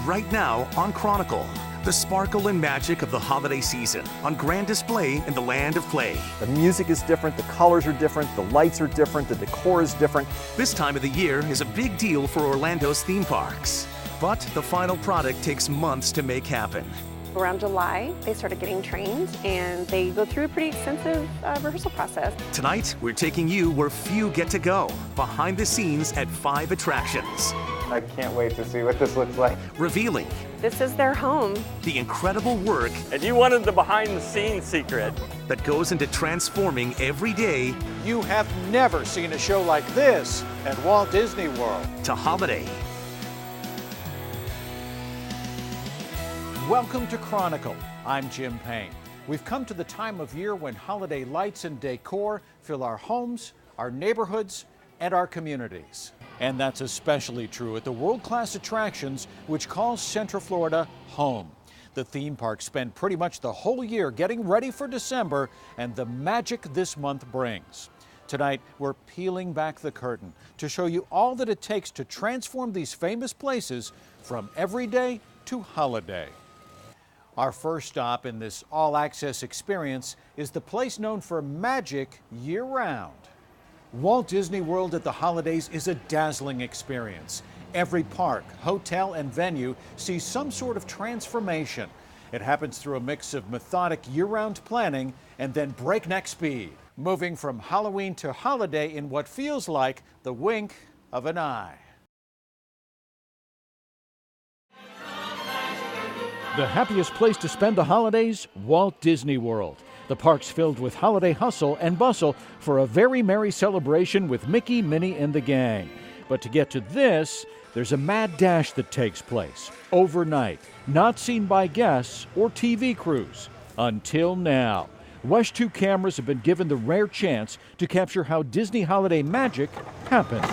right now on Chronicle. The sparkle and magic of the holiday season on grand display in the land of play. The music is different, the colors are different, the lights are different, the decor is different. This time of the year is a big deal for Orlando's theme parks. But the final product takes months to make happen. Around July, they started getting trained and they go through a pretty extensive rehearsal process. Tonight, we're taking you where few get to go, behind the scenes at 5 attractions. I can't wait to see what this looks like. Revealing This is their home. the incredible work And you wanted the behind-the-scenes secret. that goes into transforming every day You have never seen a show like this at Walt Disney World. to holiday. Welcome to Chronicle. I'm Jim Payne. We've come to the time of year when holiday lights and decor fill our homes, our neighborhoods, and our communities. And that's especially true at the world-class attractions which call Central Florida home. The theme parks spend pretty much the whole year getting ready for December and the magic this month brings. Tonight, we're peeling back the curtain to show you all that it takes to transform these famous places from everyday to holiday. Our first stop in this all-access experience is the place known for magic year-round. Walt Disney World at the holidays is a dazzling experience. Every park, hotel, and venue sees some sort of transformation. It happens through a mix of methodic year-round planning and then breakneck speed, moving from Halloween to holiday in what feels like the wink of an eye. The happiest place to spend the holidays? Walt Disney World. The park's filled with holiday hustle and bustle for a very merry celebration with Mickey, Minnie, and the gang. But to get to this, there's a mad dash that takes place overnight, not seen by guests or TV crews. Until now. WESH 2 cameras have been given the rare chance to capture how Disney holiday magic happens.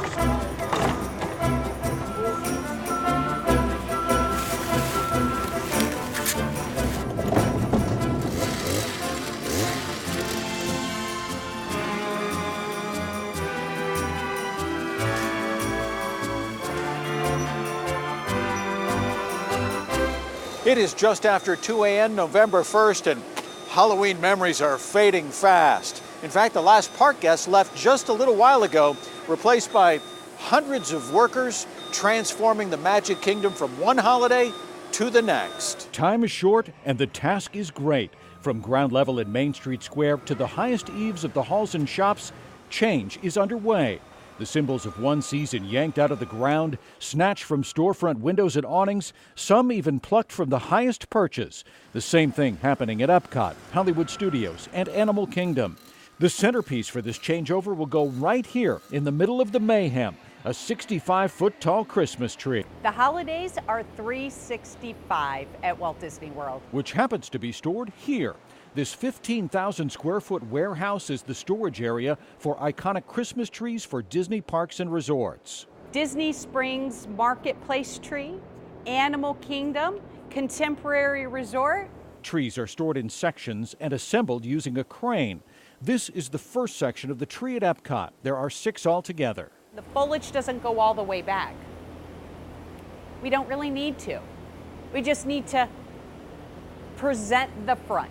It is just after 2 a.m. November 1st, and Halloween memories are fading fast. In fact, the last park guest left just a little while ago, replaced by hundreds of workers transforming the Magic Kingdom from one holiday to the next. Time is short, and the task is great. From ground level in Main Street Square to the highest eaves of the halls and shops, change is underway. The symbols of one season yanked out of the ground, snatched from storefront windows and awnings, some even plucked from the highest perches. The same thing happening at Epcot, Hollywood Studios, and Animal Kingdom. The centerpiece for this changeover will go right here in the middle of the mayhem, a 65-foot tall Christmas tree. The holidays are 365 at Walt Disney World, Which happens to be stored here. This 15,000 square foot warehouse is the storage area for iconic Christmas trees for Disney parks and resorts. Disney Springs Marketplace Tree, Animal Kingdom, Contemporary Resort. Trees are stored in sections and assembled using a crane. This is the first section of the tree at Epcot. There are 6 altogether. The foliage doesn't go all the way back. We don't really need to. We just need to present the front.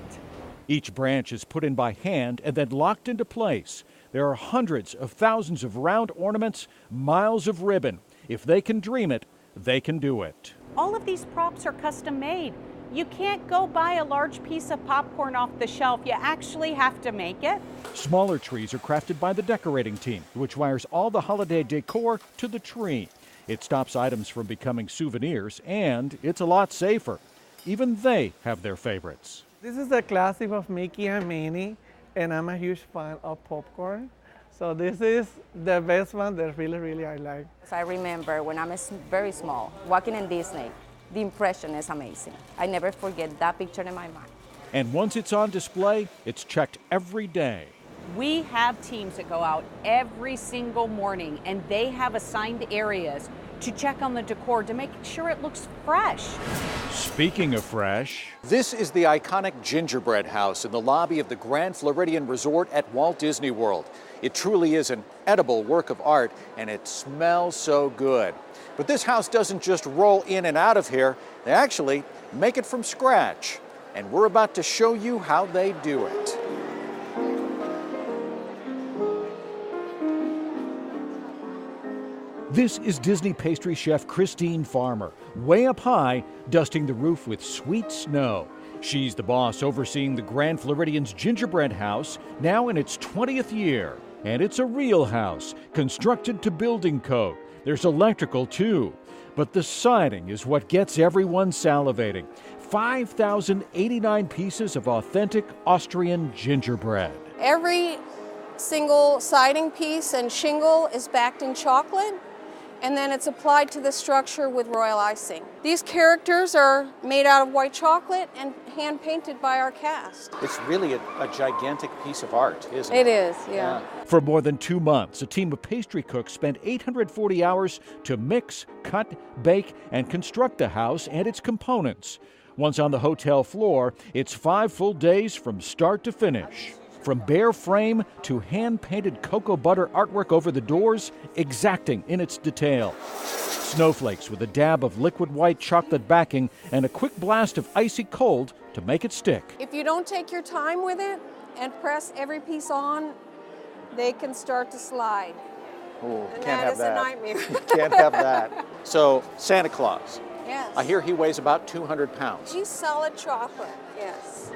Each branch is put in by hand and then locked into place. There are hundreds of thousands of round ornaments, miles of ribbon. If they can dream it, they can do it. All of these props are custom made. You can't go buy a large piece of popcorn off the shelf. You actually have to make it. Smaller trees are crafted by the decorating team, which wires all the holiday decor to the tree. It stops items from becoming souvenirs, and it's a lot safer. Even they have their favorites. This is a classic of Mickey and Minnie, and I'm a huge fan of popcorn. So this is the best one that really I like. I remember when I'm very small, walking in Disney, the impression is amazing. I never forget that picture in my mind. And once it's on display, it's checked every day. We have teams that go out every single morning, and they have assigned areas to check on the decor to make sure it looks fresh. Speaking of fresh, this is the iconic gingerbread house in the lobby of the Grand Floridian Resort at Walt Disney World. It truly is an edible work of art, and it smells so good. But this house doesn't just roll in and out of here, they actually make it from scratch. And we're about to show you how they do it. This is Disney pastry chef Christine Farmer, way up high, dusting the roof with sweet snow. She's the boss overseeing the Grand Floridian's gingerbread house, now in its 20th year. And it's a real house, constructed to building code. There's electrical too. But the siding is what gets everyone salivating. 5,089 pieces of authentic Austrian gingerbread. Every single siding piece and shingle is backed in chocolate, and then it's applied to the structure with royal icing. These characters are made out of white chocolate and hand painted by our cast. It's really a gigantic piece of art, isn't it? It is, yeah. For more than 2 months, a team of pastry cooks spent 840 hours to mix, cut, bake, and construct the house and its components. Once on the hotel floor, it's 5 full days from start to finish. From bare frame to hand-painted cocoa butter artwork over the doors, exacting in its detail. Snowflakes with a dab of liquid white chocolate backing and a quick blast of icy cold to make it stick. If you don't take your time with it and press every piece on, they can start to slide. Ooh, And can't that have is that. a nightmare. Can't have that. So, Santa Claus. Yes. I hear he weighs about 200 pounds. He's solid chocolate, yes.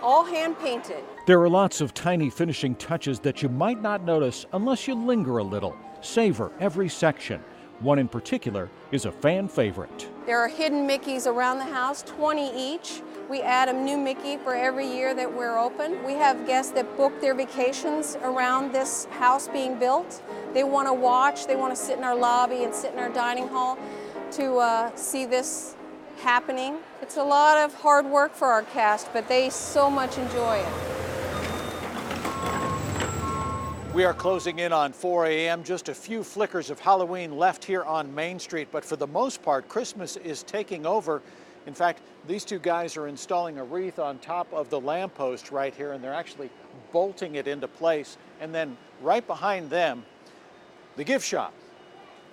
All hand painted. There are lots of tiny finishing touches that you might not notice unless you linger a little. Savor every section. One in particular is a fan favorite. There are hidden Mickeys around the house, 20 each. We add a new Mickey for every year that we're open. We have guests that book their vacations around this house being built. They want to watch, they want to sit in our lobby and sit in our dining hall to see this happening. It's a lot of hard work for our cast, but they so much enjoy it. We are closing in on 4 a.m. Just a few flickers of Halloween left here on Main Street, but for the most part, Christmas is taking over. In fact, these two guys are installing a wreath on top of the lamppost right here, and they're actually bolting it into place. And then right behind them, the gift shop.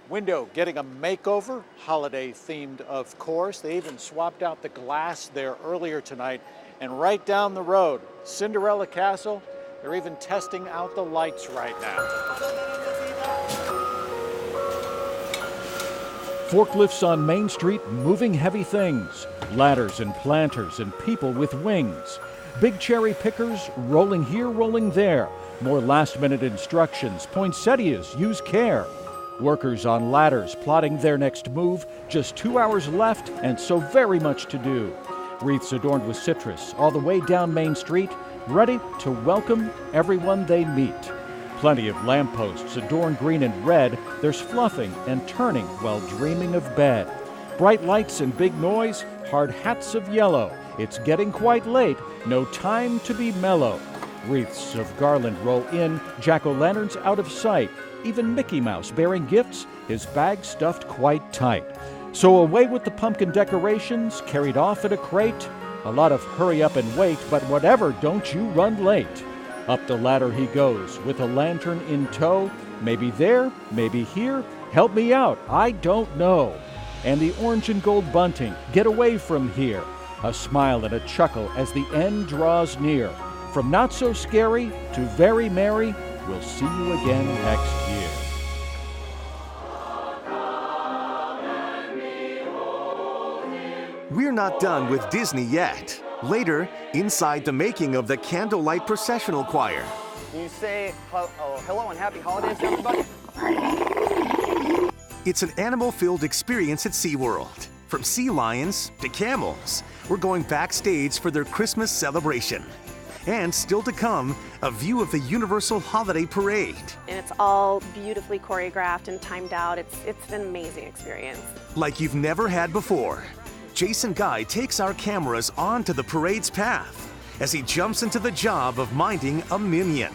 Window getting a makeover, holiday themed of course. They even swapped out the glass there earlier tonight. And right down the road, Cinderella Castle, they're even testing out the lights right now. Forklifts on Main Street moving heavy things. Ladders and planters and people with wings. Big cherry pickers rolling here, rolling there. More last-minute instructions. Poinsettias, use care. Workers on ladders plotting their next move. Just 2 hours left and so very much to do. Wreaths adorned with citrus all the way down Main Street, ready to welcome everyone they meet. Plenty of lampposts adorned green and red. There's fluffing and turning while dreaming of bed. Bright lights and big noise, hard hats of yellow. It's getting quite late, no time to be mellow. Wreaths of garland roll in, jack-o'-lanterns out of sight. Even Mickey Mouse bearing gifts, his bag stuffed quite tight. So away with the pumpkin decorations, carried off in a crate. A lot of hurry up and wait, but whatever, don't you run late. Up the ladder he goes, with a lantern in tow. Maybe there, maybe here, help me out, I don't know. And the orange and gold bunting, get away from here. A smile and a chuckle as the end draws near. From not so scary to very merry, we'll see you again next year. We're not done with Disney yet. Later, inside the making of the Candlelight Processional Choir. Can you say hello and happy holidays to everybody? It's an animal-filled experience at SeaWorld. From sea lions to camels, we're going backstage for their Christmas celebration. And still to come, a view of the Universal Holiday Parade. And it's all beautifully choreographed and timed out. It's an amazing experience. Like you've never had before. Jason Guy takes our cameras onto the parade's path as he jumps into the job of minding a minion.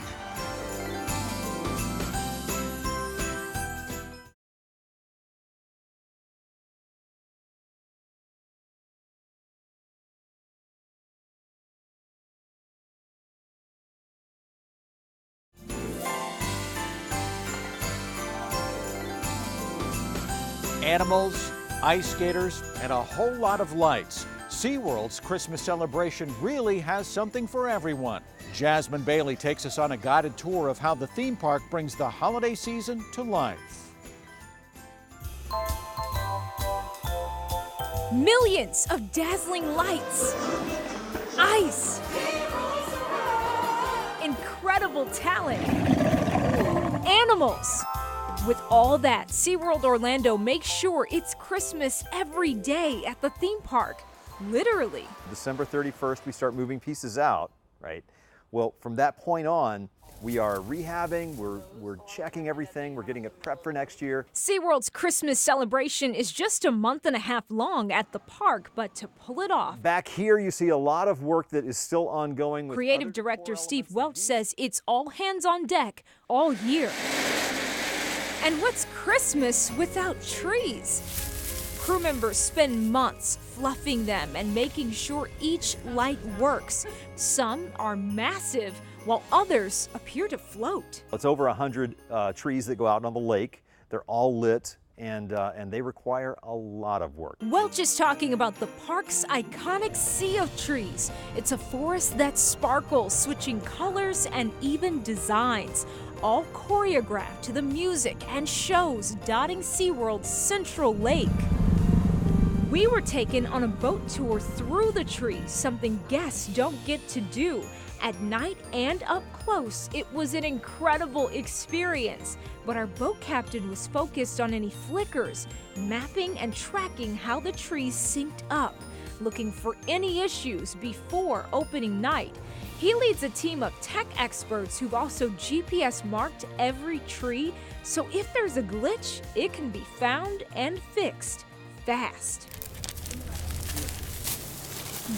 Animals, ice skaters, and a whole lot of lights. SeaWorld's Christmas celebration really has something for everyone. Jasmine Bailey takes us on a guided tour of how the theme park brings the holiday season to life. Millions of dazzling lights, ice, incredible talent, animals. With all that, SeaWorld Orlando makes sure it's Christmas every day at the theme park. Literally. December 31st, we start moving pieces out, right? Well, from that point on, we are rehabbing, we're checking everything, we're getting it prepped for next year. SeaWorld's Christmas celebration is just a month and a half long at the park, but to pull it off. Back here, you see a lot of work that is still ongoing. With Creative director Steve Welch says it's all hands on deck all year. And what's Christmas without trees? Crew members spend months fluffing them and making sure each light works. Some are massive, while others appear to float. It's over 100 trees that go out on the lake. They're all lit, and they require a lot of work. Welch is talking about the park's iconic sea of trees. It's a forest that sparkles, switching colors and even designs, all choreographed to the music and shows dotting SeaWorld's Central Lake. We were taken on a boat tour through the trees, something guests don't get to do. At night and up close, it was an incredible experience. But our boat captain was focused on any flickers, mapping and tracking how the trees synced up, looking for any issues before opening night. He leads a team of tech experts who've also GPS marked every tree, so if there's a glitch, it can be found and fixed fast.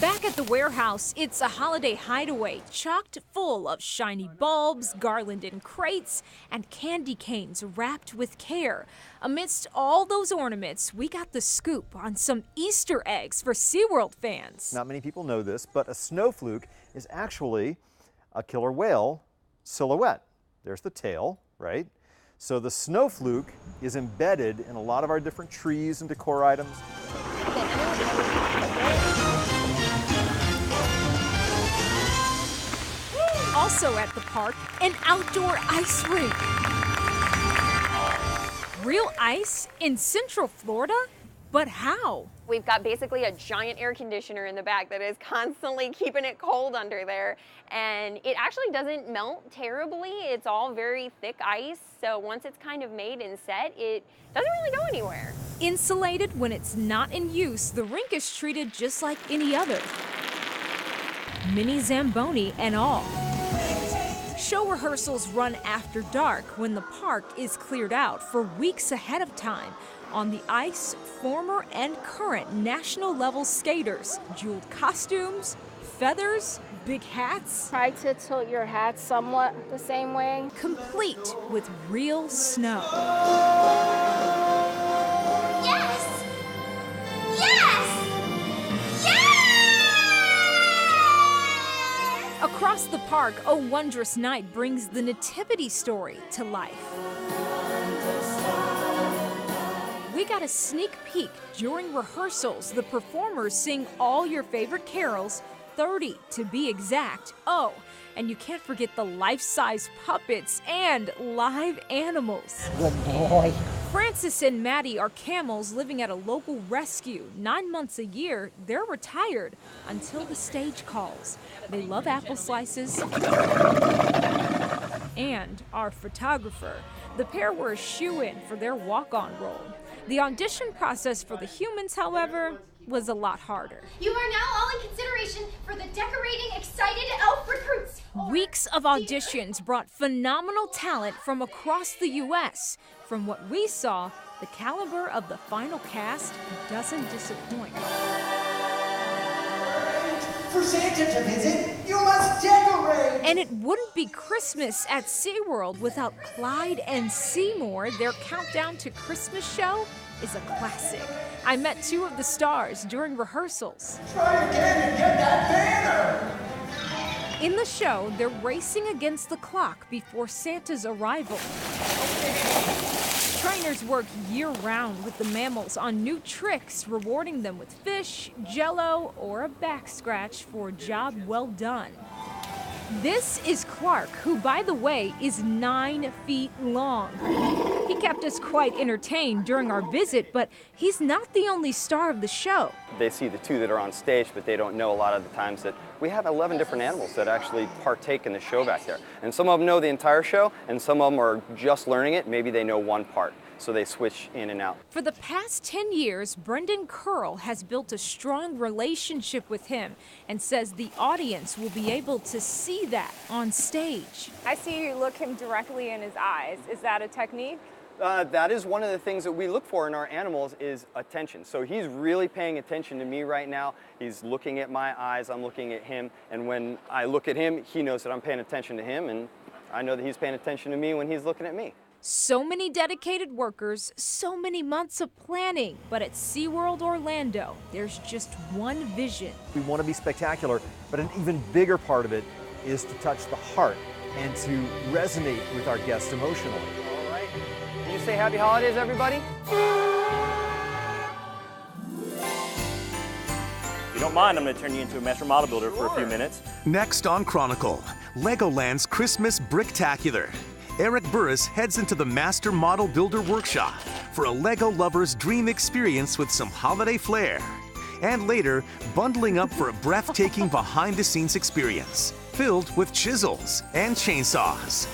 Back at the warehouse, it's a holiday hideaway chocked full of shiny bulbs, garlanded crates, and candy canes wrapped with care. Amidst all those ornaments, we got the scoop on some Easter eggs for SeaWorld fans. Not many people know this, but a snow fluke is actually a killer whale silhouette. There's the tail, right? So the snow fluke is embedded in a lot of our different trees and decor items. Also at the park, an outdoor ice rink. Real ice in Central Florida? But how? We've got basically a giant air conditioner in the back that is constantly keeping it cold under there. And it actually doesn't melt terribly. It's all very thick ice. So once it's kind of made and set, it doesn't really go anywhere. Insulated when it's not in use, the rink is treated just like any other. Mini Zamboni and all. Show rehearsals run after dark when the park is cleared out for weeks ahead of time. On the ice, former and current national level skaters, jeweled costumes, feathers, big hats. Try to tilt your hat somewhat the same way. Complete with real snow. Yes! Yes! Across the park, O Wondrous Night brings the Nativity story to life. We got a sneak peek during rehearsals. The performers sing all your favorite carols, 30 to be exact. Oh, and you can't forget the life-size puppets and live animals. Good boy. Francis and Maddie are camels living at a local rescue. 9 months a year, they're retired until the stage calls. They love apple slices and our photographer. The pair were a shoo-in for their walk-on role. The audition process for the humans, however, was a lot harder. You are now all in consideration for the decorating excited elf recruits. Weeks of auditions brought phenomenal talent from across the U.S. From what we saw, the caliber of the final cast doesn't disappoint. For Santa to visit, you must decorate! And it wouldn't be Christmas at SeaWorld without Clyde and Seymour. Their countdown to Christmas show is a classic. I met two of the stars during rehearsals. Try again and get that banner! In the show, they're racing against the clock before Santa's arrival. Trying trainers work year-round with the mammals on new tricks, rewarding them with fish, jello, or a back scratch for a job well done. This is Clark, who, by the way, is 9 feet long. He kept us quite entertained during our visit, but he's not the only star of the show. They see the 2 that are on stage, but they don't know a lot of the times that we have 11 different animals that actually partake in the show back there. And some of them know the entire show, and some of them are just learning it. Maybe they know one part, so they switch in and out. For the past 10 years, Brendan Curl has built a strong relationship with him and says the audience will be able to see that on stage. I see you look him directly in his eyes. Is that a technique? That is one of the things that we look for in our animals is attention. So he's really paying attention to me right now. He's looking at my eyes, I'm looking at him, and when I look at him, he knows that I'm paying attention to him, and I know that he's paying attention to me when he's looking at me. So many dedicated workers, so many months of planning. But at SeaWorld Orlando, there's just one vision. We want to be spectacular, but an even bigger part of it is to touch the heart and to resonate with our guests emotionally. All right. Can you say happy holidays, everybody? If you don't mind, I'm going to turn you into a master model builder for a few minutes. Next on Chronicle, Legoland's Christmas Bricktacular. Eric Burris heads into the Master Model Builder Workshop for a Lego lover's dream experience with some holiday flair. And later, bundling up for a breathtaking behind-the-scenes experience filled with chisels and chainsaws.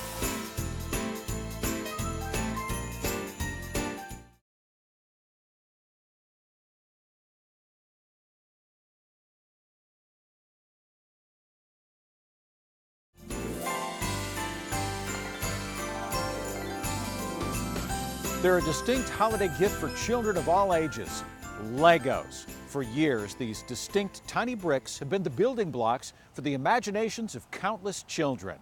They're a distinct holiday gift for children of all ages, Legos. For years, these distinct tiny bricks have been the building blocks for the imaginations of countless children.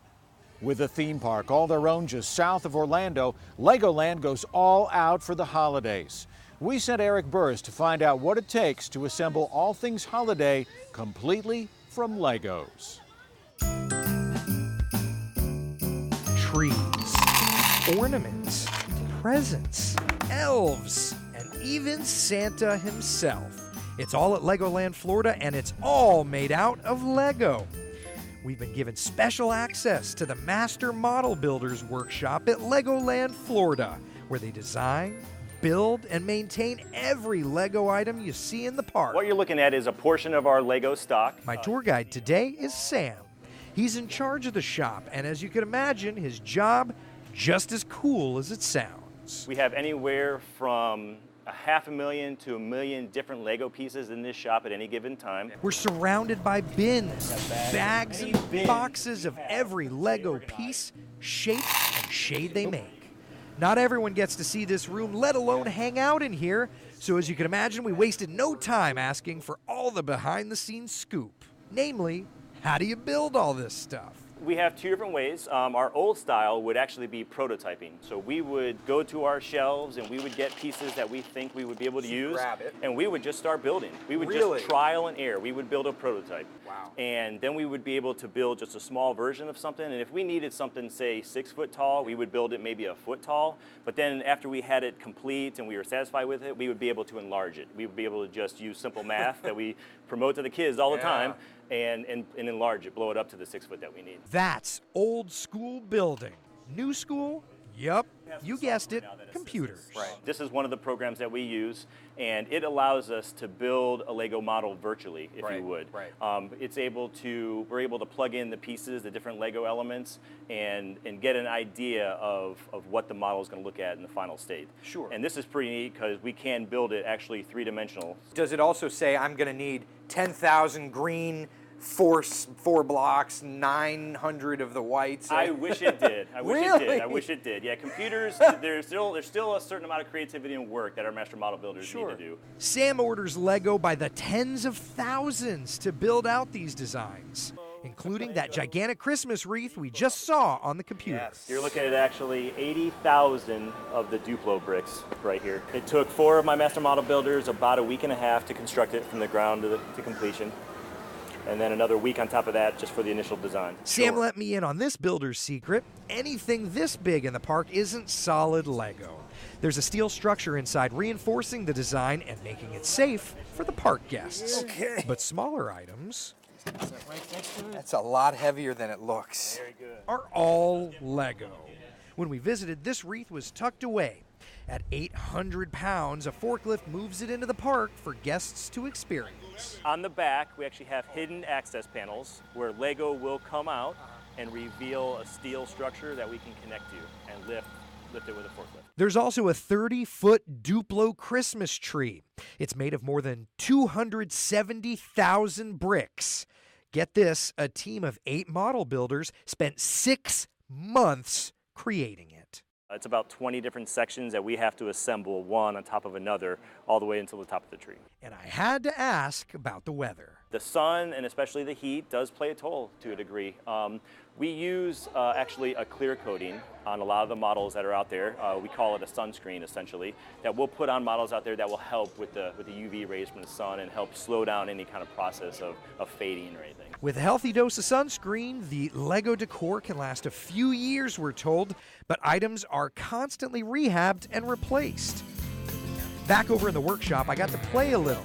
With a theme park all their own just south of Orlando, Legoland goes all out for the holidays. We sent Eric Burris to find out what it takes to assemble all things holiday completely from Legos. Trees, ornaments, presents, elves, and even Santa himself. It's all at Legoland, Florida, and it's all made out of Lego. We've been given special access to the Master Model Builders Workshop at Legoland, Florida, where they design, build, and maintain every Lego item you see in the park. What you're looking at is a portion of our Lego stock. My tour guide today is Sam. He's in charge of the shop, and as you can imagine, his job just as cool as it sounds. We have anywhere from 500,000 to 1 million different Lego pieces in this shop at any given time. We're surrounded by bins, bags, and boxes of every Lego piece, shape, and shade they make. Not everyone gets to see this room, let alone hang out in here, so as you can imagine, we wasted no time asking for all the behind-the-scenes scoop. Namely, how do you build all this stuff? We have 2 different ways. Our old style would actually be prototyping. So we would go to our shelves and we would get pieces that we think we would be able to use. Grab it. And we would just start building. We would just trial and error. We would build a prototype. Wow. And then we would be able to build just a small version of something. And if we needed something, say, 6 foot tall, we would build it maybe a foot tall. But then after we had it complete and we were satisfied with it, we would be able to enlarge it. We would be able to just use simple math that we promote to the kids all the time. And enlarge it, blow it up to the 6 foot that we need. That's old school building. New school? Yup, you guessed it, computers. Right. This is one of the programs that we use, and it allows us to build a Lego model virtually, if you would. Right. We're able to plug in the pieces, the different Lego elements, and get an idea of what the model is going to look at in the final state. Sure. And this is pretty neat because we can build it actually 3-dimensional. Does it also say I'm going to need 10,000 green, 4 blocks, 900 of the whites? I wish it did. I wish it did. I wish it did. Yeah, computers, there's still a certain amount of creativity and work that our master model builders need to do. Sam orders Lego by the tens of thousands to build out these designs, including that gigantic Christmas wreath we just saw on the computer. Yes. You're looking at actually 80,000 of the Duplo bricks right here. It took 4 of my master model builders about a week and a half to construct it from the ground to completion. and then another week on top of that just for the initial design. Sam let me in on this builder's secret. Anything this big in the park isn't solid Lego. There's a steel structure inside reinforcing the design and making it safe for the park guests. Okay. But smaller items That's a lot heavier than it looks. Very good. are all Lego. When we visited, this wreath was tucked away. At 800 pounds, a forklift moves it into the park for guests to experience. On the back, we actually have hidden access panels where Lego will come out and reveal a steel structure that we can connect to and lift it with a forklift. There's also a 30-foot Duplo Christmas tree. It's made of more than 270,000 bricks. Get this, a team of 8 model builders spent 6 months creating it. It's about 20 different sections that we have to assemble one on top of another all the way until the top of the tree. And I had to ask about the weather. The sun and especially the heat does play a toll to a degree. We use actually a clear coating on a lot of the models that are out there. We call it a sunscreen essentially, that we'll put on models out there that will help with the UV rays from the sun and help slow down any kind of process of fading or anything. With a healthy dose of sunscreen, the Lego decor can last a few years, we're told, but items are constantly rehabbed and replaced. Back over in the workshop, I got to play a little.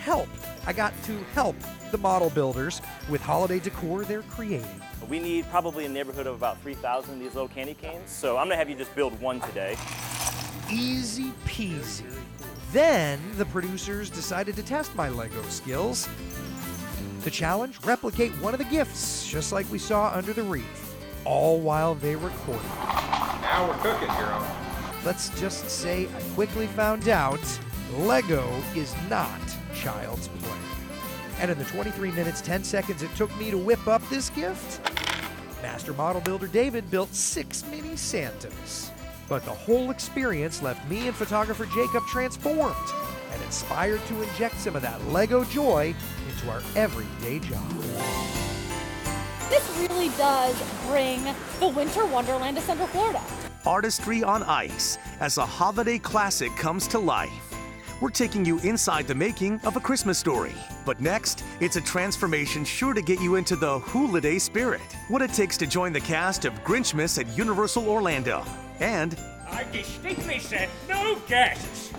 Help. I got to help the model builders with holiday decor they're creating. We need probably a neighborhood of about 3,000 of these little candy canes, so I'm gonna have you just build one today. Easy peasy. Then the producers decided to test my Lego skills. The challenge, replicate one of the gifts, just like we saw under the wreath, all while they recorded. Now we're cooking, hero. Let's just say I quickly found out Lego is not child's play. And in the 23 minutes, 10 seconds it took me to whip up this gift, master model builder David built 6 mini Santas. But the whole experience left me and photographer Jacob transformed and inspired to inject some of that Lego joy into our everyday job. This really does bring the winter wonderland to Central Florida. Artistry on ice as a holiday classic comes to life. We're taking you inside the making of A Christmas Story. But next, it's a transformation sure to get you into the holiday spirit. What it takes to join the cast of Grinchmas at Universal Orlando. And I distinctly said no guests.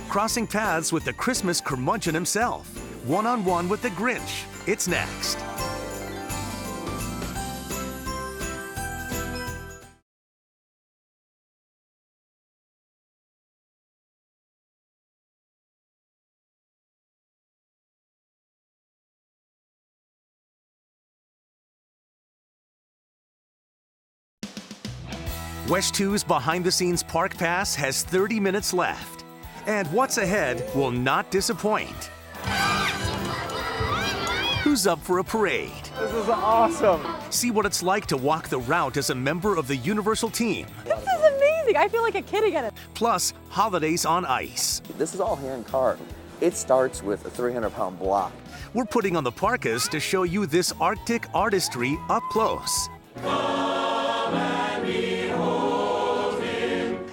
crossing paths with the Christmas curmudgeon himself. One-on-one with the Grinch. It's next. West 2's behind-the-scenes park pass has 30 minutes left. And what's ahead will not disappoint. Who's up for a parade? This is awesome. See what it's like to walk the route as a member of the Universal team. This is amazing. I feel like a kid again. Plus, holidays on ice. This is all hand carved. It starts with a 300-pound block. We're putting on the parkas to show you this Arctic artistry up close.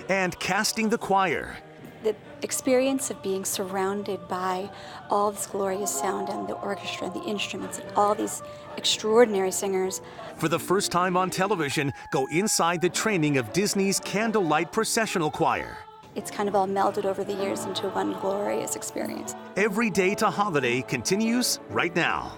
And casting the choir. The experience of being surrounded by all this glorious sound and the orchestra and the instruments and all these extraordinary singers. For the first time on television, go inside the training of Disney's Candlelight Processional Choir. It's kind of all melded over the years into one glorious experience. Every Day to Holiday continues right now.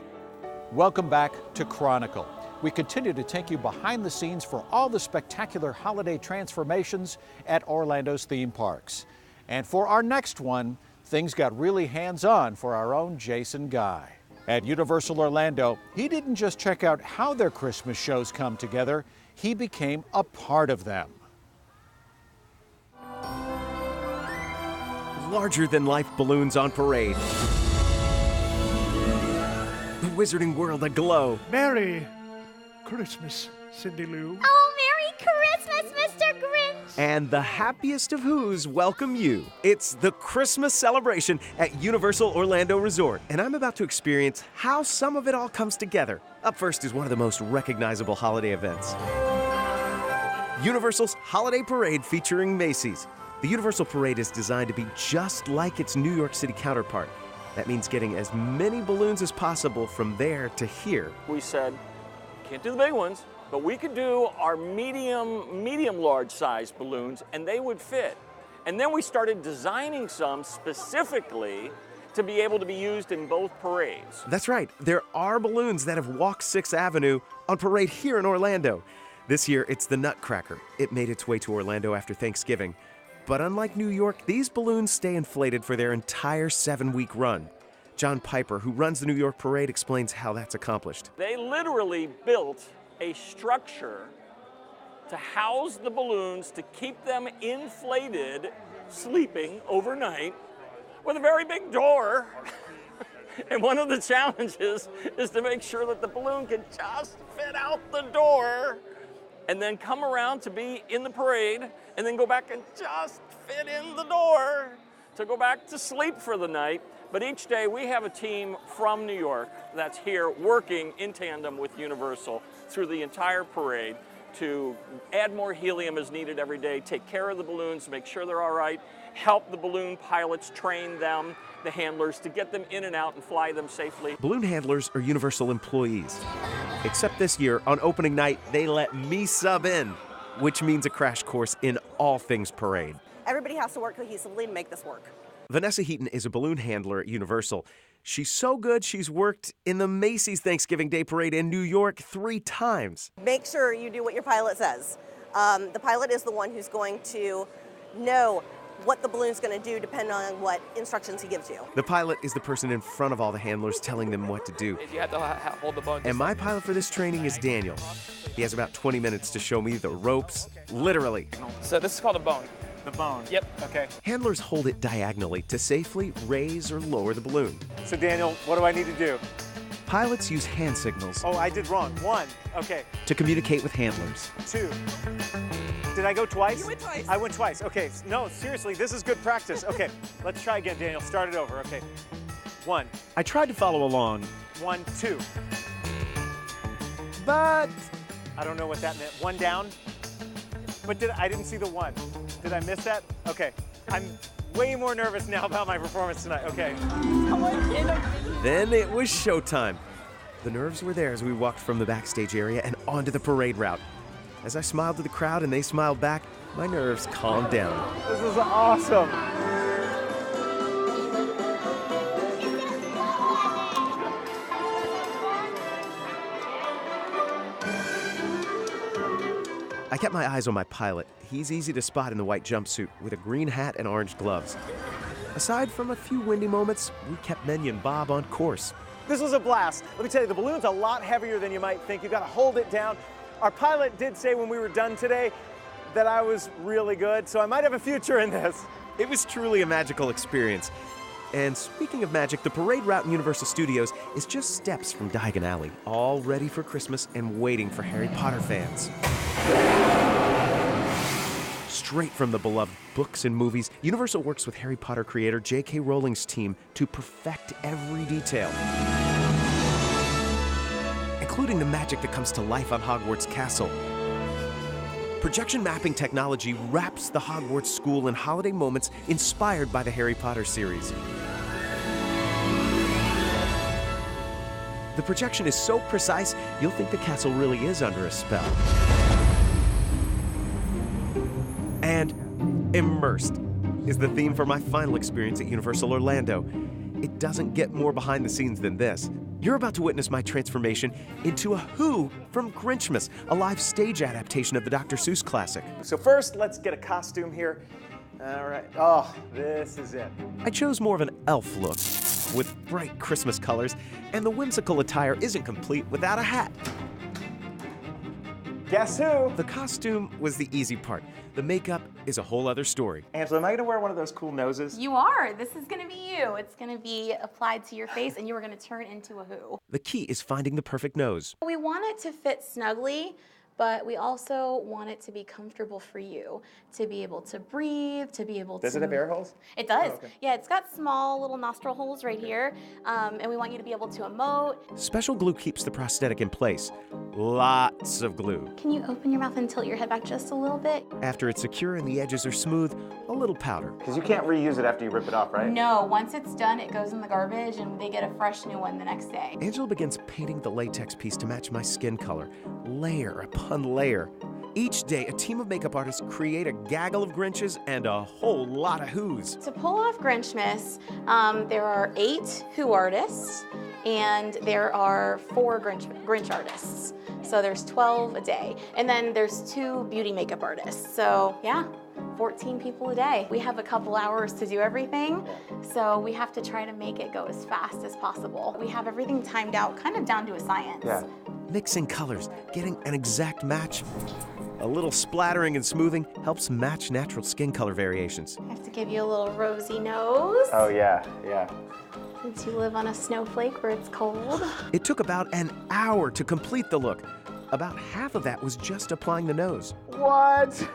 Welcome back to Chronicle. We continue to take you behind the scenes for all the spectacular holiday transformations at Orlando's theme parks. And for our next one, things got really hands-on for our own Jason Guy. At Universal Orlando, he didn't just check out how their Christmas shows come together, he became a part of them. Larger-than-life balloons on parade. The Wizarding World aglow. Merry Christmas, Cindy Lou. Oh, Merry Christmas, Mr. Grinch! And the happiest of who's welcome you. It's the Christmas celebration at Universal Orlando Resort, and I'm about to experience how some of it all comes together. Up first is one of the most recognizable holiday events. Universal's Holiday Parade featuring Macy's. The Universal Parade is designed to be just like its New York City counterpart. That means getting as many balloons as possible from there to here. We said, can't do the big ones, but we could do our medium-large size balloons, and they would fit. And then we started designing some specifically to be able to be used in both parades. That's right. There are balloons that have walked 6th Avenue on parade here in Orlando. This year, it's the Nutcracker. It made its way to Orlando after Thanksgiving. But unlike New York, these balloons stay inflated for their entire 7-week run. John Piper, who runs the New York Parade, explains how that's accomplished. They literally built a structure to house the balloons, to keep them inflated, sleeping overnight, with a very big door. And one of the challenges is to make sure that the balloon can just fit out the door and then come around to be in the parade and then go back and just fit in the door to go back to sleep for the night. But each day we have a team from New York that's here working in tandem with Universal through the entire parade to add more helium as needed every day, take care of the balloons, make sure they're all right, help the balloon pilots, train them, the handlers, to get them in and out and fly them safely. Balloon handlers are Universal employees. Except this year, on opening night, they let me sub in, which means a crash course in all things parade. Everybody has to work cohesively to make this work. Vanessa Heaton is a balloon handler at Universal. She's so good, she's worked in the Macy's Thanksgiving Day Parade in New York 3 times. Make sure you do what your pilot says. The pilot is the one who's going to know what the balloon's going to do depending on what instructions he gives you. The pilot is the person in front of all the handlers telling them what to do. You have to hold the balloon. And my pilot for this training is Daniel. He has about 20 minutes to show me the ropes, literally. So this is called a bone. The bone. Yep. Okay. Handlers hold it diagonally to safely raise or lower the balloon. So Daniel, what do I need to do? Pilots use hand signals. Oh, I did wrong. 1. Okay. To communicate with handlers. 2. Did I go twice? You went twice. I went twice. Okay. No, seriously, this is good practice. Okay. Let's try again, Daniel. Start it over. Okay. 1. I tried to follow along. 1, 2. But I don't know what that meant. 1 down. But I didn't see the 1. Did I miss that? Okay. I'm way more nervous now about my performance tonight. Okay. Then it was showtime. The nerves were there as we walked from the backstage area and onto the parade route. As I smiled to the crowd and they smiled back, my nerves calmed down. This is awesome. I kept my eyes on my pilot. He's easy to spot in the white jumpsuit with a green hat and orange gloves. Aside from a few windy moments, we kept Menya and Bob on course. This was a blast. Let me tell you, the balloon's a lot heavier than you might think. You gotta hold it down. Our pilot did say when we were done today that I was really good, so I might have a future in this. It was truly a magical experience. And speaking of magic, the parade route in Universal Studios is just steps from Diagon Alley, all ready for Christmas and waiting for Harry Potter fans. Straight from the beloved books and movies, Universal works with Harry Potter creator J.K. Rowling's team to perfect every detail, including the magic that comes to life on Hogwarts Castle. Projection mapping technology wraps the Hogwarts school in holiday moments inspired by the Harry Potter series. The projection is so precise, you'll think the castle really is under a spell. And immersed is the theme for my final experience at Universal Orlando. It doesn't get more behind the scenes than this. You're about to witness my transformation into a Who from Grinchmas, a live stage adaptation of the Dr. Seuss classic. So first, let's get a costume here. All right. Oh, this is it. I chose more of an elf look, with bright Christmas colors, and the whimsical attire isn't complete without a hat. Guess who? The costume was the easy part. The makeup is a whole other story. Angela, am I gonna wear one of those cool noses? You are. This is gonna be you. It's gonna be applied to your face and you are gonna turn into a Who. The key is finding the perfect nose. We want it to fit snugly, but we also want it to be comfortable for you, to be able to breathe, to be able to... Does it have air holes? It does. Oh, okay. Yeah, it's got small little nostril holes right here, and we want you to be able to emote. Special glue keeps the prosthetic in place. Lots of glue. Can you open your mouth and tilt your head back just a little bit? After it's secure and the edges are smooth, a little powder. Because you can't reuse it after you rip it off, right? No, once it's done, it goes in the garbage and they get a fresh new one the next day. Angela begins painting the latex piece to match my skin color, layer upon layer. Each day, a team of makeup artists create a gaggle of Grinches and a whole lot of Whos. To pull off Grinchmas, there are 8 Who artists and there are 4 Grinch artists. So there's 12 a day. And then there's 2 beauty makeup artists. So yeah, 14 people a day. We have a couple hours to do everything, so we have to try to make it go as fast as possible. We have everything timed out, kind of down to a science. Yeah. Mixing colors, getting an exact match. A little splattering and smoothing helps match natural skin color variations. I have to give you a little rosy nose. Oh yeah, yeah. Since you live on a snowflake where it's cold. It took about an hour to complete the look. About half of that was just applying the nose. What?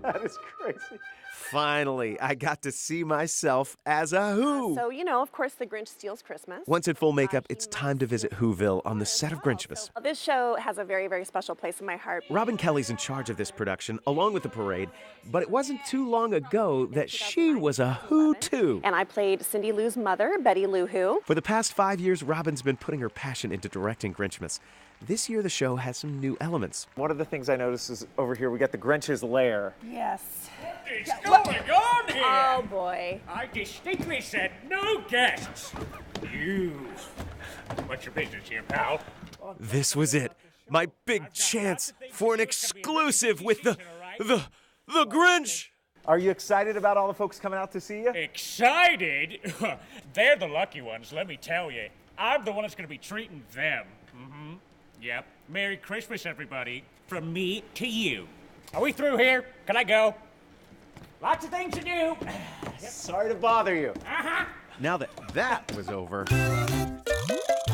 That is crazy. Finally, I got to see myself as a Who. So, you know, of course, the Grinch steals Christmas. Once in full makeup, it's time to visit Whoville on the set of Grinchmas. This show has a very, very special place in my heart. Robin Kelly's in charge of this production, along with the parade, but it wasn't too long ago that she was a Who too. And I played Cindy Lou's mother, Betty Lou Who. For the past 5 years, Robin's been putting her passion into directing Grinchmas. This year, the show has some new elements. One of the things I noticed is over here, we got the Grinch's lair. Yes. What is going on here? Oh, boy. I distinctly said no guests. You. What's your business here, pal? This was it. My big chance for an exclusive with the Grinch. Are you excited about all the folks coming out to see you? Excited? They're the lucky ones, let me tell you. I'm the one that's going to be treating them. Mm-hmm. Yep. Merry Christmas, everybody. From me to you. Are we through here? Can I go? Lots of things to do. Sorry to bother you. Uh-huh. Now that was over.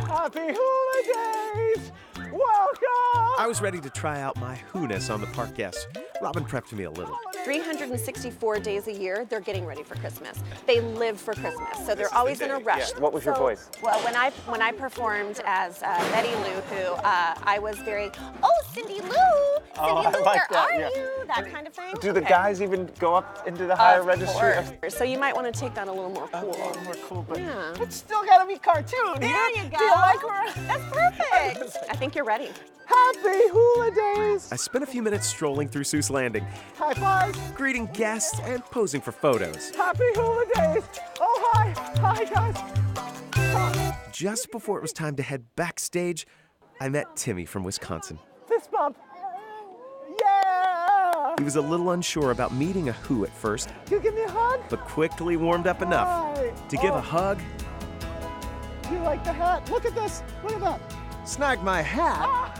Happy holidays! Welcome! I was ready to try out my Who-ness on the park guests. Robin prepped me a little. 364 days a year, they're getting ready for Christmas. They live for Christmas, so they're always in a rush. Yeah. What was your voice? Well, when I performed as Betty Lou Who, I was very, Cindy Lou! Cindy Lou, where are you? That kind of thing. Do the guys even go up into the higher registry? So you might want to take that a little more cool. A little more cool, but yeah. It's still gotta be cartoon. There you go. Do you like where? That's perfect. I think you're ready. Happy holidays! I spent a few minutes strolling through Seuss Landing, High five! greeting guests and posing for photos. Happy holidays! Oh, hi! Hi, guys! Just before it was time to head backstage, I met Timmy from Wisconsin. Fist bump! Yeah! He was a little unsure about meeting a Who at first, Can you give me a hug? but quickly warmed up enough Hi. to give a hug. You like the hat? Look at this! Look at that! Snag my hat!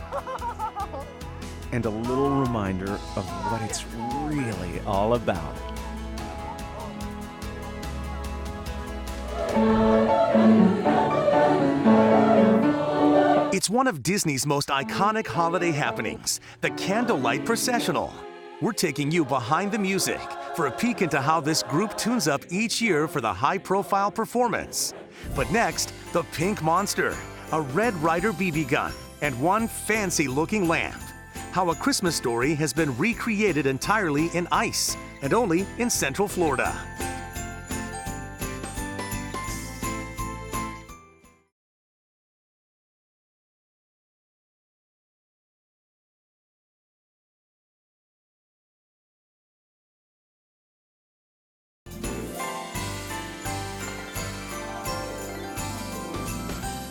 And a little reminder of what it's really all about. It's one of Disney's most iconic holiday happenings, the Candlelight Processional. We're taking you behind the music for a peek into how this group tunes up each year for the high-profile performance. But next, the Pink Monster, a Red Ryder BB gun, and one fancy-looking lamp. How A Christmas Story has been recreated entirely in ice, and only in Central Florida.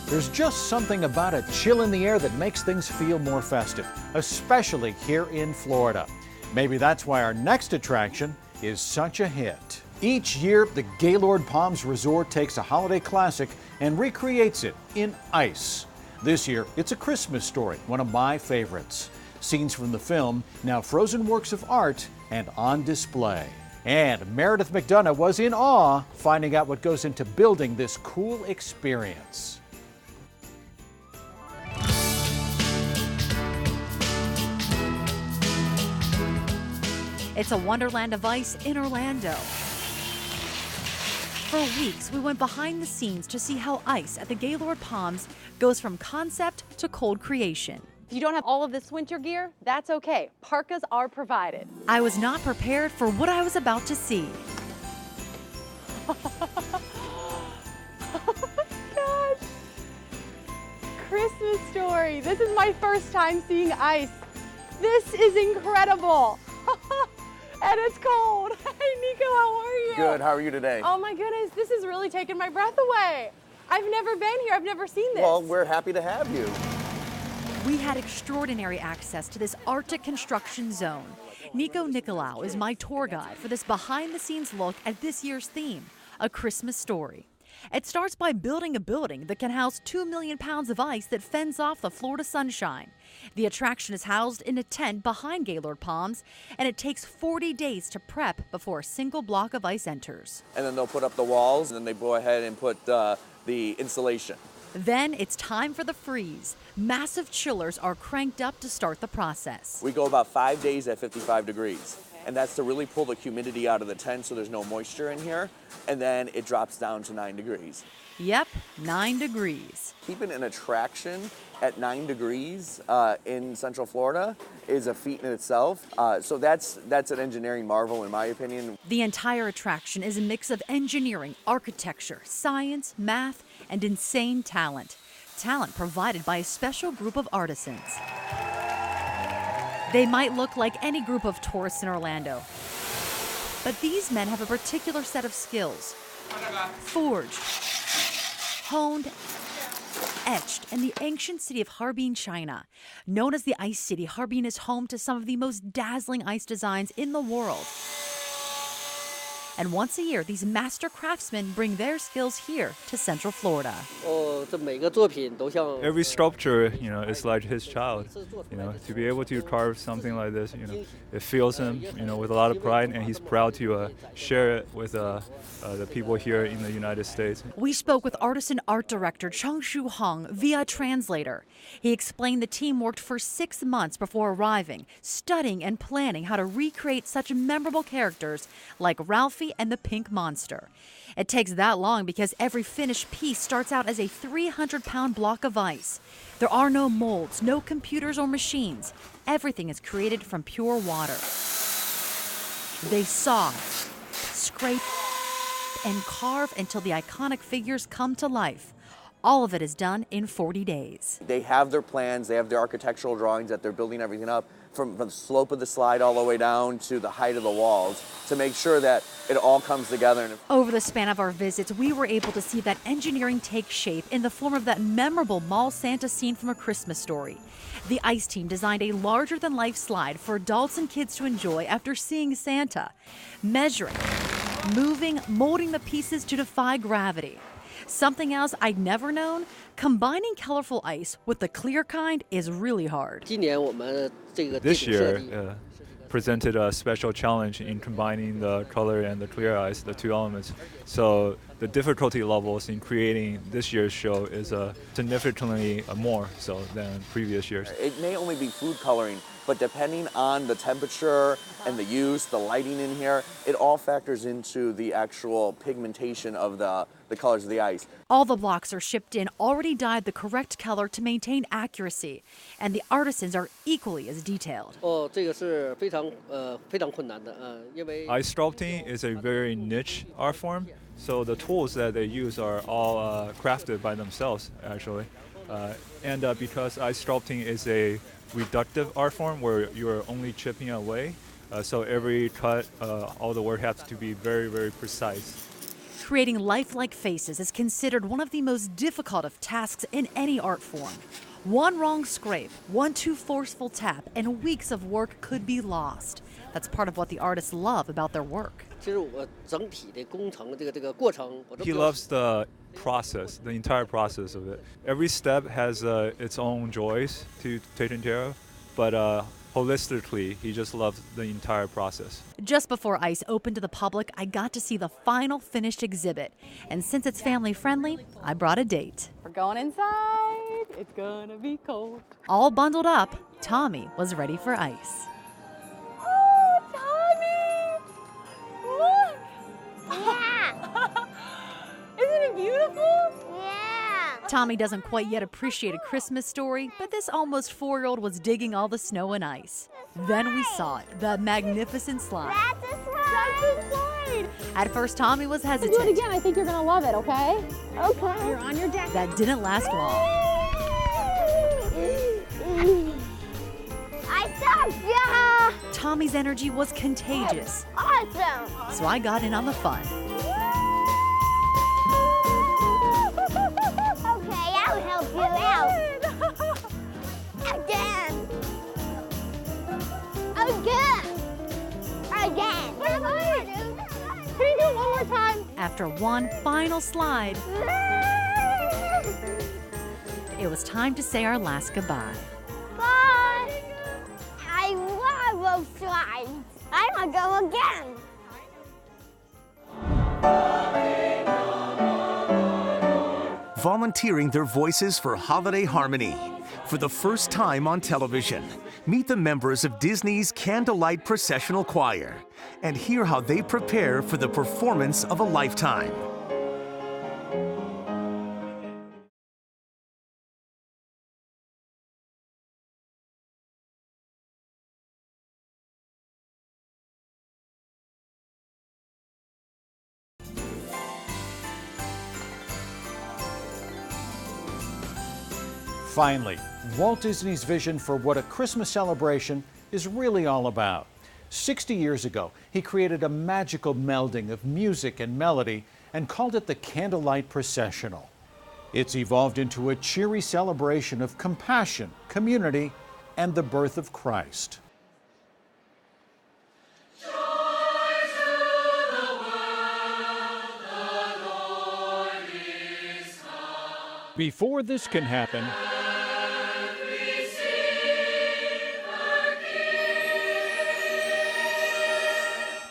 There's just something about a chill in the air that makes things feel more festive, especially here in Florida. Maybe that's why our next attraction is such a hit. Each year, the Gaylord Palms Resort takes a holiday classic and recreates it in ice. This year, it's A Christmas Story, one of my favorites. Scenes from the film, now frozen works of art and on display. And Meredith McDonough was in awe finding out what goes into building this cool experience. It's a wonderland of ice in Orlando. For weeks, we went behind the scenes to see how ice at the Gaylord Palms goes from concept to cold creation. If you don't have all of this winter gear, that's okay. Parkas are provided. I was not prepared for what I was about to see. Oh my gosh. Christmas story. This is my first time seeing ice. This is incredible. And it's cold. Hey, Nico, how are you? Good, how are you today? Oh my goodness, this is really taking my breath away. I've never been here, I've never seen this. Well, we're happy to have you. We had extraordinary access to this Arctic construction zone. Nico Nicolau is my tour guide for this behind-the-scenes look at this year's theme, A Christmas Story. It starts by building a building that can house 2 million pounds of ice that fends off the Florida sunshine. The attraction is housed in a tent behind Gaylord Palms, and it takes 40 days to prep before a single block of ice enters. And then they'll put up the walls, and then they go ahead and put the insulation. Then it's time for the freeze. Massive chillers are cranked up to start the process. We go about 5 days at 55 degrees. And that's to really pull the humidity out of the tent so there's no moisture in here. And then it drops down to 9 degrees. Yep, 9 degrees. Keeping an attraction at 9 degrees in Central Florida is a feat in itself. So that's an engineering marvel in my opinion. The entire attraction is a mix of engineering, architecture, science, math, and insane talent. Talent provided by a special group of artisans. They might look like any group of tourists in Orlando, but these men have a particular set of skills. Forged, honed, etched in the ancient city of Harbin, China. Known as the Ice City, Harbin is home to some of the most dazzling ice designs in the world. And once a year, these master craftsmen bring their skills here to Central Florida. Every sculpture, is like his child. To be able to carve something like this, it fills him, with a lot of pride, and he's proud to share it with the people here in the United States. We spoke with artisan art director Chung Shu Hong via translator. He explained the team worked for 6 months before arriving, studying and planning how to recreate such memorable characters like Ralphie and the Pink Monster. It takes that long because every finished piece starts out as a 300-pound block of ice. There are no molds, no computers or machines. Everything is created from pure water. They saw, scrape, and carve until the iconic figures come to life. All of it is done in 40 days. They have their plans, they have their architectural drawings that they're building everything up from the slope of the slide all the way down to the height of the walls to make sure that it all comes together. Over the span of our visits, we were able to see that engineering take shape in the form of that memorable Mall Santa scene from A Christmas Story. The ice team designed a larger-than-life slide for adults and kids to enjoy after seeing Santa, measuring, moving, molding the pieces to defy gravity. Something else I'd never known, combining colorful ice with the clear kind is really hard. This year presented a special challenge in combining the color and the clear ice, the two elements. So the difficulty levels in creating this year's show is significantly more so than previous years. It may only be food coloring, but depending on the temperature and the use, the lighting in here, it all factors into the actual pigmentation of the colors of the ice. All the blocks are shipped in already dyed the correct color to maintain accuracy, and the artisans are equally as detailed. Ice sculpting is a very niche art form, so the tools that they use are all crafted by themselves, actually. And because ice sculpting is a reductive art form where you're only chipping away, so every cut, all the work has to be very, very precise. Creating lifelike faces is considered one of the most difficult of tasks in any art form. One wrong scrape, one too forceful tap, and weeks of work could be lost. That's part of what the artists love about their work. He loves the process, the entire process of it. Every step has its own joys to take care of, but holistically, he just loves the entire process. Just before ice opened to the public, I got to see the final finished exhibit. And since it's family friendly, I brought a date. We're going inside. It's gonna be cold. All bundled up, Tommy was ready for ice. Oh, Tommy! Tommy doesn't quite yet appreciate a Christmas story, but this almost 4-year-old was digging all the snow and ice. Then we saw it, the magnificent slide. That's a slide! At first, Tommy was hesitant. Do it again. I think you're going to love it, okay? Okay. You're on your deck. That didn't last long. I stopped! Yeah! Tommy's energy was contagious. Awesome! So I got in on the fun. Okay, I'll help you out. Again! Again! Can you do it one more time? After one final slide, it was time to say our last goodbye. Bye! I love those slides. I'm gonna go again. Volunteering their voices for holiday harmony. For the first time on television, meet the members of Disney's Candlelight Processional Choir and hear how they prepare for the performance of a lifetime. Finally, Walt Disney's vision for what a Christmas celebration is really all about. 60 years ago, he created a magical melding of music and melody and called it the Candlelight Processional. It's evolved into a cheery celebration of compassion, community, and the birth of Christ. Before this can happen,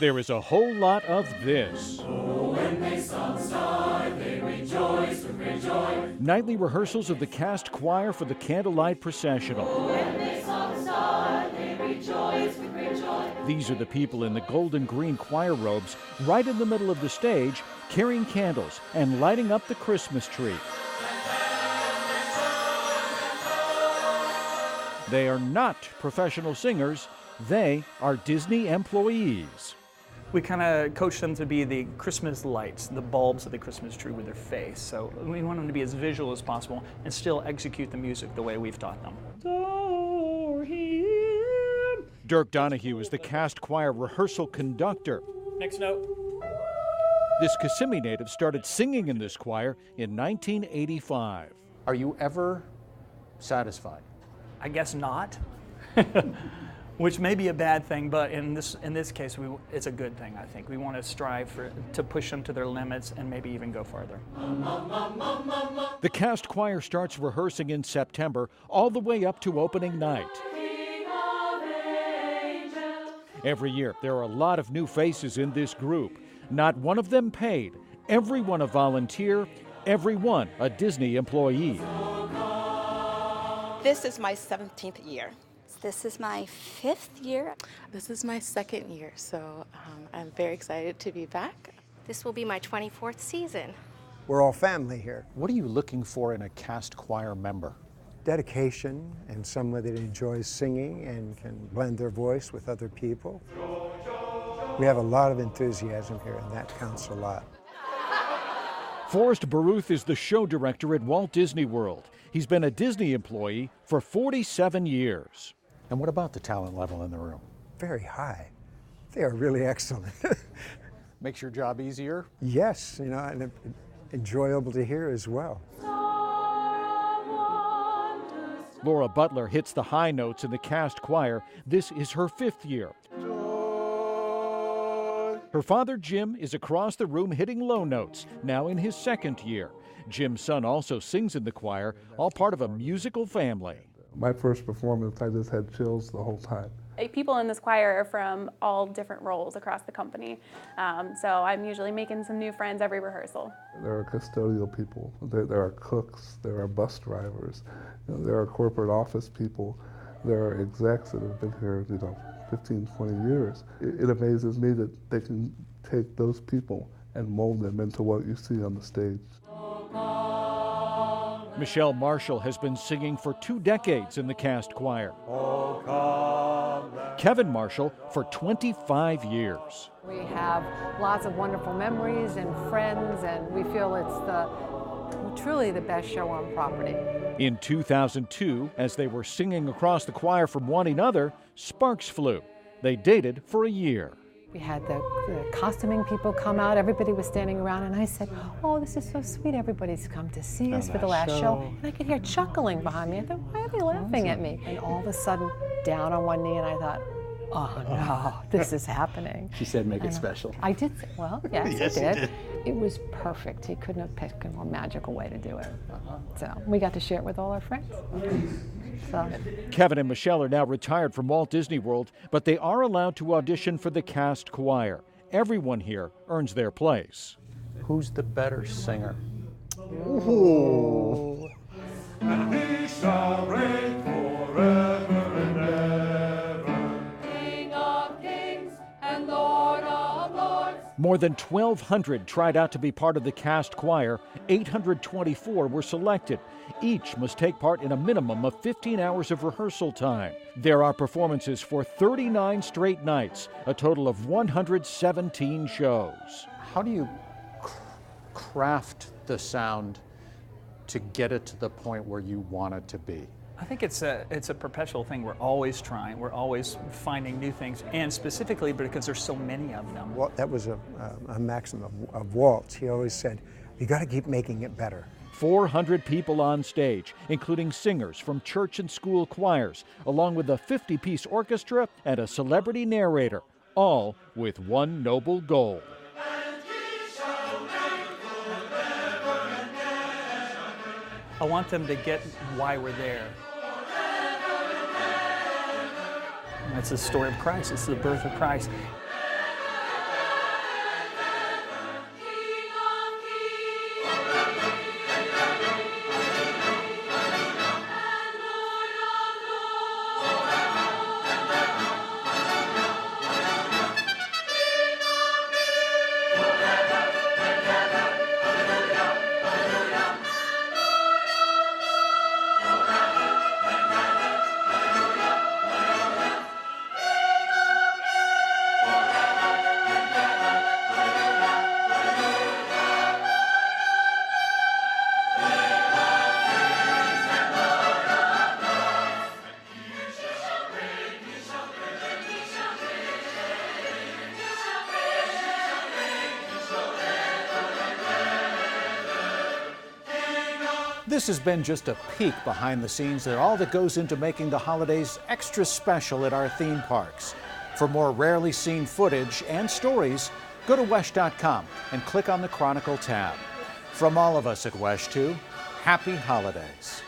there is a whole lot of this. Oh, when they saw the star, they rejoiced with great joy. Nightly rehearsals of the cast choir for the Candlelight Processional. Oh, when they saw the star, they rejoiced with great joy. These are the people in the gold and green choir robes right in the middle of the stage, carrying candles and lighting up the Christmas tree. They are not professional singers. They are Disney employees. We kind of coach them to be the Christmas lights, the bulbs of the Christmas tree with their face. So we want them to be as visual as possible and still execute the music the way we've taught them. Dirk Donahue is the cast choir rehearsal conductor. Next note. This Kissimmee native started singing in this choir in 1985. Are you ever satisfied? I guess not. Which may be a bad thing, but in this case, it's a good thing, I think. We want to strive to push them to their limits and maybe even go farther. The cast choir starts rehearsing in September, all the way up to opening night. Every year, there are a lot of new faces in this group. Not one of them paid, everyone a volunteer, everyone a Disney employee. This is my 17th year. This is my 5th year. This is my 2nd year, so I'm very excited to be back. This will be my 24th season. We're all family here. What are you looking for in a cast choir member? Dedication and someone that enjoys singing and can blend their voice with other people. We have a lot of enthusiasm here, and that counts a lot. Forrest Baruth is the show director at Walt Disney World. He's been a Disney employee for 47 years. And what about the talent level in the room? Very high. They are really excellent. Makes your job easier? Yes, you know, and enjoyable to hear as well. Laura Butler hits the high notes in the cast choir. This is her 5th year. Her father, Jim, is across the room hitting low notes, now in his 2nd year. Jim's son also sings in the choir, all part of a musical family. My first performance, I just had chills the whole time. People in this choir are from all different roles across the company, so I'm usually making some new friends every rehearsal. There are custodial people, there are cooks, there are bus drivers, there are corporate office people, there are execs that have been here 15, 20 years. It amazes me that they can take those people and mold them into what you see on the stage. Michelle Marshall has been singing for 2 decades in the cast choir. Kevin Marshall for 25 years. We have lots of wonderful memories and friends, and we feel it's truly the best show on property. In 2002, as they were singing across the choir from one another, sparks flew. They dated for a year. We had the costuming people come out, everybody was standing around, and I said, oh, this is so sweet, everybody's come to see us for the last show. And I could hear chuckling behind me. I thought, why are they laughing at me? And all of a sudden, down on one knee, and I thought, oh no, this is happening. She said make it special. I did say, well, yes, Yes, I you did. did. It was perfect. He couldn't have picked a more magical way to do it. So we got to share it with all our friends. So. Kevin and Michelle are now retired from Walt Disney World, but they are allowed to audition for the cast choir. Everyone here earns their place. Who's the better singer? Ooh. And he shall reign forever and ever. King of kings and Lord of lords. More than 1,200 tried out to be part of the cast choir. 824 were selected. Each must take part in a minimum of 15 hours of rehearsal time. There are performances for 39 straight nights, a total of 117 shows. How do you craft the sound to get it to the point where you want it to be? I think it's a perpetual thing. We're always trying. We're always finding new things, and specifically because there's so many of them. Well, that was a maxim of Walt's. He always said, you got to keep making it better. 400 people on stage, including singers from church and school choirs, along with a 50-piece orchestra and a celebrity narrator, all with one noble goal. I want them to get why we're there. It's the story of Christ. It's the birth of Christ. This has been just a peek behind the scenes at all that goes into making the holidays extra special at our theme parks. For more rarely seen footage and stories, go to WESH.com and click on the Chronicle tab. From all of us at WESH 2, happy holidays.